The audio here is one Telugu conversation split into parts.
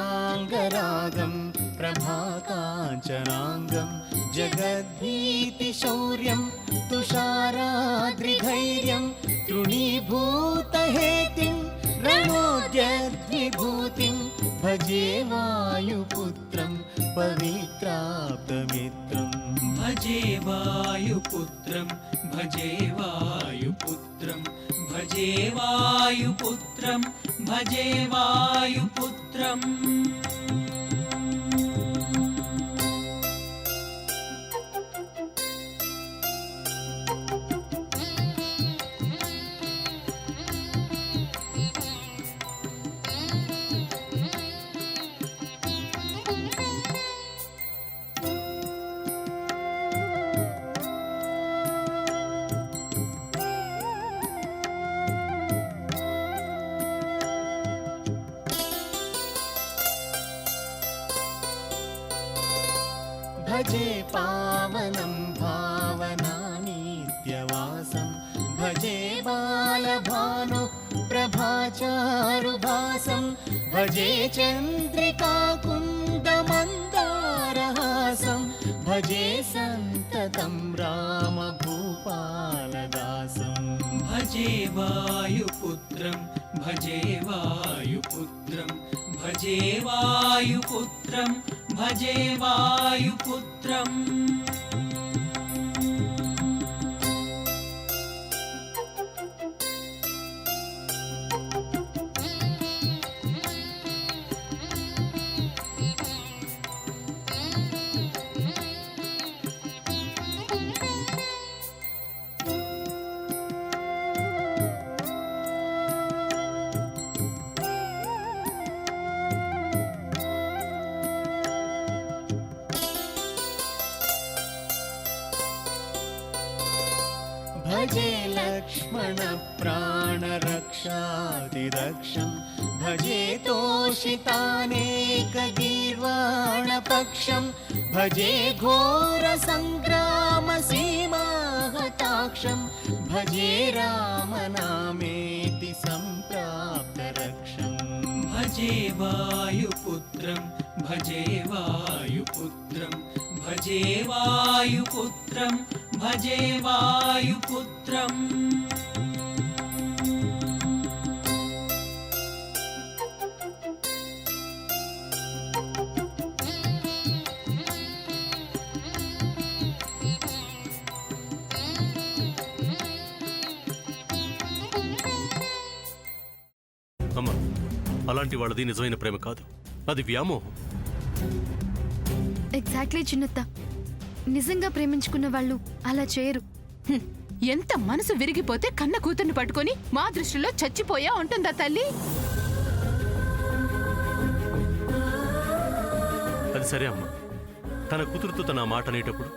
प्रसन्नाङ्गरागं प्रभाकाञ्चनाङ्गं जगद्भीतिशौर्यं तुषाराद्रिधैर्यं तृणीभूतहेतिं रणोद्यद्विभूतिं भजे वायुपुत्रं पवित्राप्तमित्रं भजे वायुपुत्रं भजे वायुपुत्रं भजे वायुपुत्रं भजे वायुपुत्रम् भजे पावनं भावनानित्यवासं भजे बालभानु प्रभाचारुभासं भजे चन्द्रिकाकुन्दमन्दारहासं भजे सन्ततं रामभूपालदासं भजे वायुपुत्रं भजे वायुपुत्रं भजे वायुपुत्रं भजे वायुपुत्रम् भजे लक्ष्मणप्राणरक्षातिरक्षं भजे तोषितानेकगीर्वाणपक्षं भजे घोरसङ्ग्रामसीमाहताक्षं भजे रामनामेति सम्प्राप्तरक्षम् भजे वायुपुत्रं भजे वायुपुत्रं भजे वायुपुत्रं भजे वायुपुत्रम् అమ్మా, అలాంటి వాళ్ళది నిజమైన ప్రేమ కాదు, అది వ్యామోహం. ఎగ్జాక్ట్లీ చిన్నత్త, నిజంగా ప్రేమించుకున్న వాళ్ళు అలా చేయరు. ఎంత మనసు విరిగిపోతే కన్న కూతుర్ని పట్టుకొని మా దృష్టిలో చచ్చిపోయా ఉంటుందా తల్లి? అది సరే అమ్మా, తన కూతురుతో తన మాట అనేటప్పుడు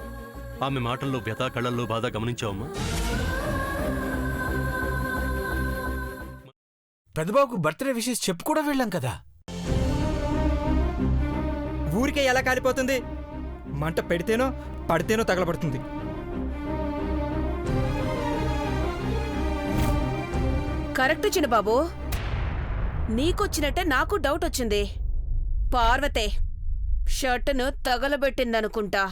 ఆమె మాటల్లో వ్యథ, కళ్ళల్లో బాధ గమనించావమ్మా? పెద్దబాబుకు బర్త్డే విషెస్ చెప్పు కూడా వెళ్ళాం కదా. ఊరికే ఎలా కాలిపోతుంది? మంట పెడితేనో పడితేనో తగలబడుతుంది. కరెక్ట్ చిన్నబాబు, నీకొచ్చినట్టే నాకు డౌట్ వచ్చింది. పార్వతే షర్టును తగలబెట్టిందనుకుంటా.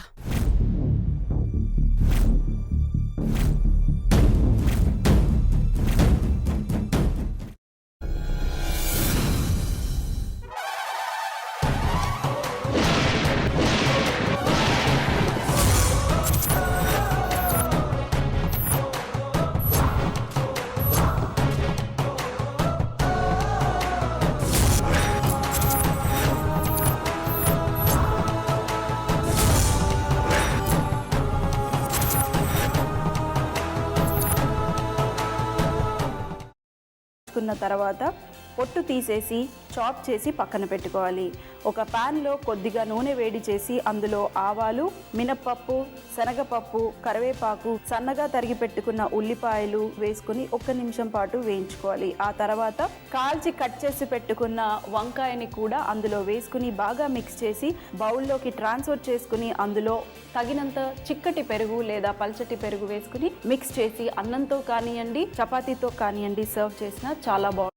తర్వాత పొట్టు తీసేసి చాప్ చేసి పక్కన పెట్టుకోవాలి. ఒక ప్యాన్లో కొద్దిగా నూనె వేడి చేసి అందులో ఆవాలు, మినప్పప్పు, శనగపప్పు, కరివేపాకు, సన్నగా తరిగి పెట్టుకున్న ఉల్లిపాయలు వేసుకుని 1 నిమిషం పాటు వేయించుకోవాలి. ఆ తర్వాత కాల్చి కట్ చేసి పెట్టుకున్న వంకాయని కూడా అందులో వేసుకుని బాగా మిక్స్ చేసి బౌల్లోకి ట్రాన్స్ఫర్ చేసుకుని అందులో తగినంత చిక్కటి పెరుగు లేదా పల్చటి పెరుగు వేసుకుని మిక్స్ చేసి అన్నంతో కానివ్వండి, చపాతీతో కానివ్వండి సర్వ్ చేసినా చాలా బాగుంటుంది.